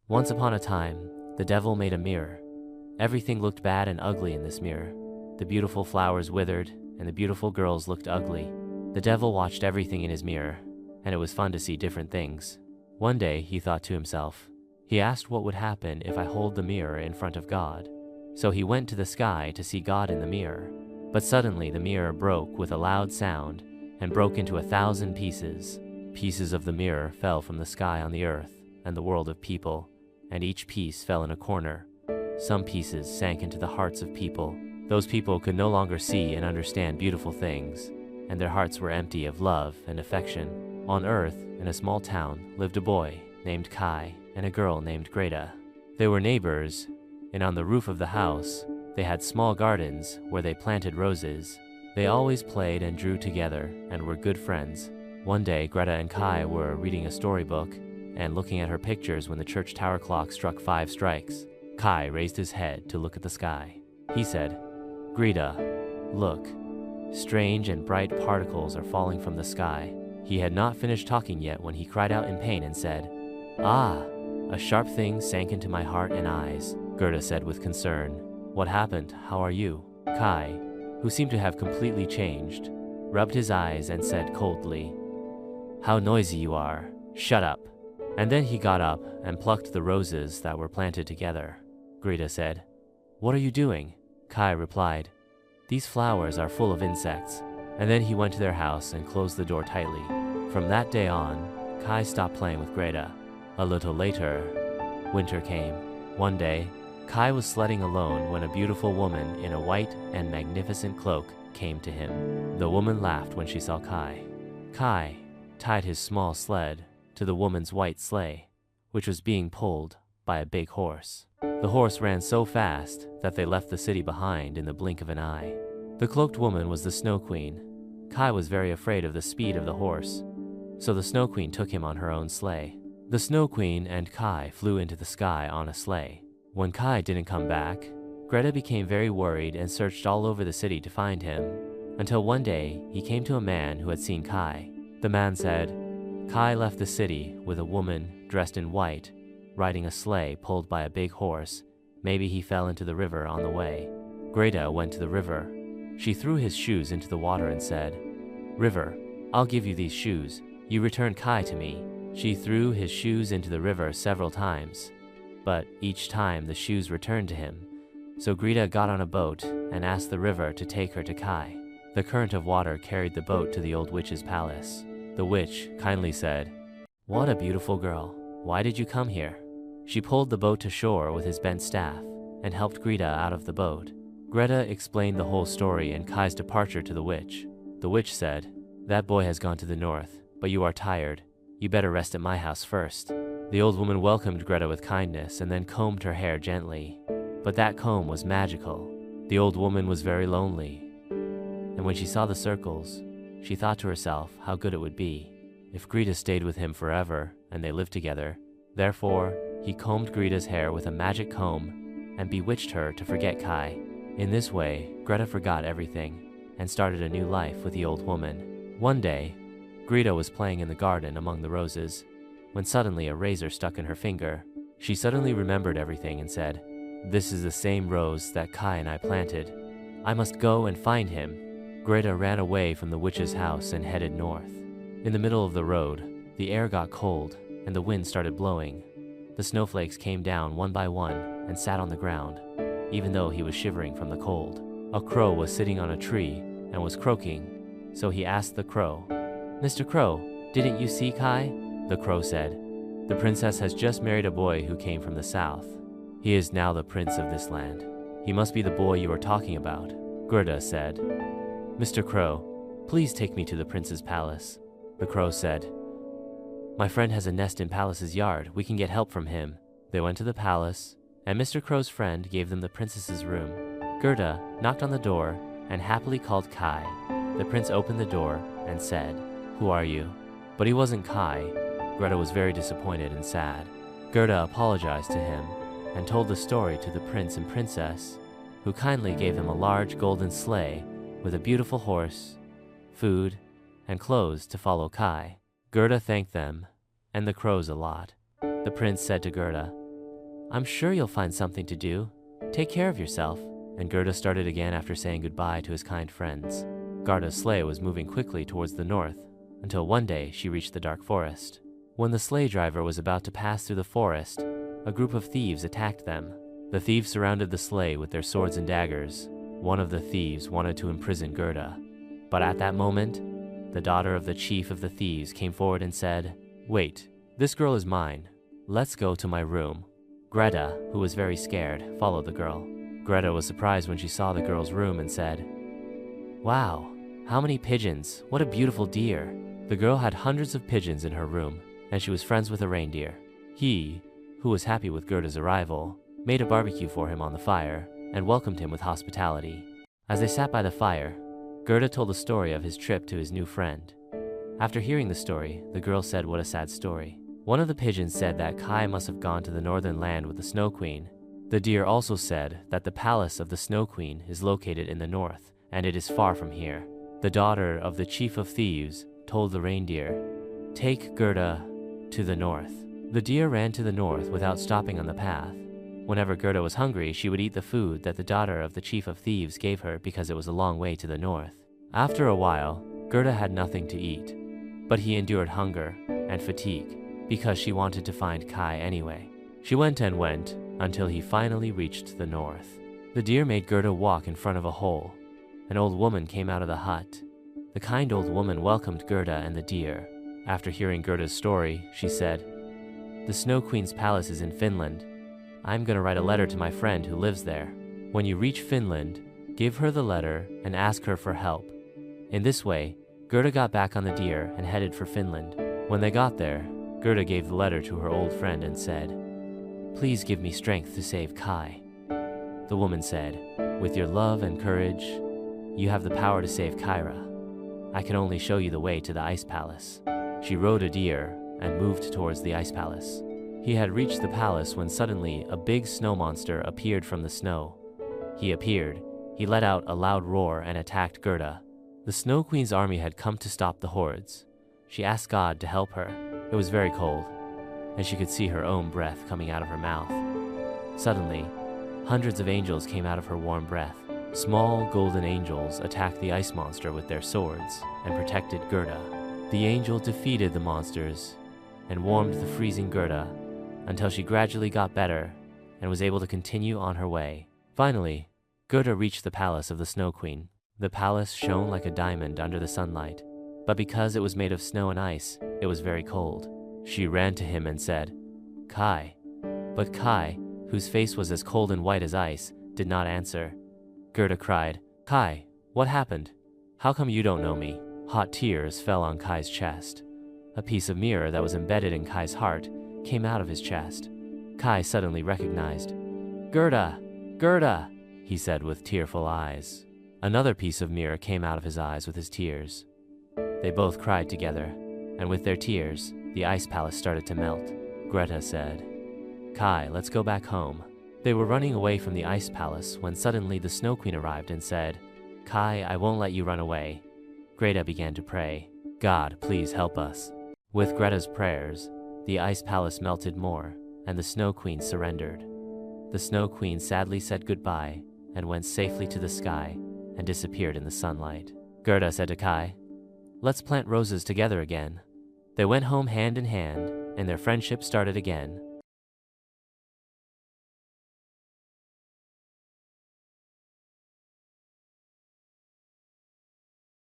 Once upon a time, the devil made a mirror. Everything looked bad and ugly in this mirror. The beautiful flowers withered, and the beautiful girls looked ugly. The devil watched everything in his mirror, and it was fun to see different things. One day, he thought to himself. He asked what would happen if I hold the mirror in front of God. So he went to the sky to see God in the mirror. But suddenly the mirror broke with a loud sound and broke into 1,000 pieces. Pieces of the mirror fell from the sky on the earth and the world of people, and each piece fell in a corner. Some pieces sank into the hearts of people. Those people could no longer see and understand beautiful things, and their hearts were empty of love and affection. On Earth, in a small town, lived a boy named Kai and a girl named Greta. They were neighbors, and on the roof of the house, they had small gardens where they planted roses. They always played and drew together and were good friends. One day, Greta and Kai were reading a storybook and looking at her pictures when the church tower clock struck 5 strikes. Kai raised his head to look at the sky. He said, "Greta, look. Strange and bright particles are falling from the sky." He had not finished talking yet when he cried out in pain and said, "Ah, a sharp thing sank into my heart and eyes." Greta said with concern, "What happened? How are you?" Kai, who seemed to have completely changed, rubbed his eyes and said coldly, "How noisy you are. Shut up." And then he got up and plucked the roses that were planted together. Greta said, "What are you doing?" Kai replied, "These flowers are full of insects." And then he went to their house and closed the door tightly. From that day on, Kai stopped playing with Greta. A little later, winter came. One day, Kai was sledding alone when a beautiful woman in a white and magnificent cloak came to him. The woman laughed when she saw Kai. Kai tied his small sled to the woman's white sleigh, which was being pulled by a big horse. The horse ran so fast that they left the city behind in the blink of an eye. The cloaked woman was the Snow Queen. Kai was very afraid of the speed of the horse, so the Snow Queen took him on her own sleigh. The Snow Queen and Kai flew into the sky on a sleigh. When Kai didn't come back, Greta became very worried and searched all over the city to find him, until one day he came to a man who had seen Kai. The man said, "Kai left the city with a woman dressed in white, riding a sleigh pulled by a big horse. Maybe he fell into the river on the way." Greta went to the river. She threw his shoes into the water and said, "River, I'll give you these shoes. You return Kai to me." She threw his shoes into the river several times, but each time the shoes returned to him. So Greta got on a boat and asked the river to take her to Kai. The current of water carried the boat to the old witch's palace. The witch kindly said, "What a beautiful girl. Why did you come here?" She pulled the boat to shore with his bent staff and helped Greta out of the boat. Greta explained the whole story and Kai's departure to the witch. The witch said, "That boy has gone to the north, but you are tired. You better rest at my house first." The old woman welcomed Greta with kindness and then combed her hair gently. But that comb was magical. The old woman was very lonely. And when she saw the circles, she thought to herself how good it would be if Greta stayed with him forever and they lived together. Therefore, he combed Greta's hair with a magic comb and bewitched her to forget Kai. In this way, Greta forgot everything and started a new life with the old woman. One day, Greta was playing in the garden among the roses when suddenly a razor stuck in her finger. She suddenly remembered everything and said, "This is the same rose that Kai and I planted. I must go and find him." Greta ran away from the witch's house and headed north. In the middle of the road, the air got cold and the wind started blowing. The snowflakes came down one by one and sat on the ground, even though he was shivering from the cold. A crow was sitting on a tree and was croaking, so he asked the crow, "Mr. Crow, didn't you see Kai?" The crow said, "The princess has just married a boy who came from the south. He is now the prince of this land. He must be the boy you are talking about." Greta said, "Mr. Crow, please take me to the prince's palace." The crow said, "My friend has a nest in palace's yard. We can get help from him." They went to the palace, and Mr. Crow's friend gave them the princess's room. Greta knocked on the door and happily called Kai. The prince opened the door and said, "Who are you?" But he wasn't Kai. Greta was very disappointed and sad. Greta apologized to him and told the story to the prince and princess, who kindly gave them a large golden sleigh with a beautiful horse, food, and clothes to follow Kai. Greta thanked them and the crows a lot. The prince said to Greta, I'm sure you'll find something to do. Take care of yourself. And Gerda started again after saying goodbye to his kind friends. Gerda's sleigh was moving quickly towards the north, until one day she reached the dark forest. When the sleigh driver was about to pass through the forest, a group of thieves attacked them. The thieves surrounded the sleigh with their swords and daggers. One of the thieves wanted to imprison Gerda. But at that moment, the daughter of the chief of the thieves came forward and said, "Wait, this girl is mine. Let's go to my room." Greta, who was very scared, followed the girl. Greta was surprised when she saw the girl's room and said, "Wow, how many pigeons, what a beautiful deer." The girl had hundreds of pigeons in her room, and she was friends with a reindeer. He, who was happy with Gerda's arrival, made a barbecue for him on the fire and welcomed him with hospitality. As they sat by the fire, Gerda told the story of his trip to his new friend. After hearing the story, the girl said, "What a sad story." One of the pigeons said that Kai must have gone to the northern land with the Snow Queen. The deer also said that the palace of the Snow Queen is located in the north, and it is far from here. The daughter of the chief of thieves told the reindeer, "Take Gerda to the north." The deer ran to the north without stopping on the path. Whenever Gerda was hungry, she would eat the food that the daughter of the chief of thieves gave her because it was a long way to the north. After a while, Gerda had nothing to eat, but he endured hunger and fatigue because she wanted to find Kai anyway. She went and went until he finally reached the north. The deer made Gerda walk in front of a hole. An old woman came out of the hut. The kind old woman welcomed Gerda and the deer. After hearing Gerda's story, she said, "The Snow Queen's palace is in Finland. I'm gonna write a letter to my friend who lives there. When you reach Finland, give her the letter and ask her for help." In this way, Gerda got back on the deer and headed for Finland. When they got there, Gerda gave the letter to her old friend and said, "Please give me strength to save Kai." The woman said, "With your love and courage, you have the power to save Kyra. I can only show you the way to the ice palace." She rode a deer and moved towards the ice palace. He had reached the palace when suddenly a big snow monster appeared from the snow. He let out a loud roar and attacked Gerda. The Snow Queen's army had come to stop the hordes. She asked God to help her. It was very cold, and she could see her own breath coming out of her mouth. Suddenly, hundreds of angels came out of her warm breath. Small golden angels attacked the ice monster with their swords and protected Gerda. The angel defeated the monsters and warmed the freezing Gerda until she gradually got better and was able to continue on her way. Finally, Gerda reached the palace of the Snow Queen. The palace shone like a diamond under the sunlight, but because it was made of snow and ice, it was very cold. She ran to him and said, "Kai." But Kai, whose face was as cold and white as ice, did not answer. Gerda cried, "Kai, what happened? How come you don't know me?" Hot tears fell on Kai's chest. A piece of mirror that was embedded in Kai's heart came out of his chest. Kai suddenly recognized. "Gerda, Gerda," he said with tearful eyes. Another piece of mirror came out of his eyes with his tears. They both cried together, and with their tears, the ice palace started to melt. Greta said, "Kai, let's go back home." They were running away from the ice palace when suddenly the Snow Queen arrived and said, "Kai, I won't let you run away." Greta began to pray, "God, please help us." With Greta's prayers, the ice palace melted more, and the Snow Queen surrendered. The Snow Queen sadly said goodbye and went safely to the sky and disappeared in the sunlight. Gerda said to Kai, "Let's plant roses together again." They went home hand in hand, and their friendship started again.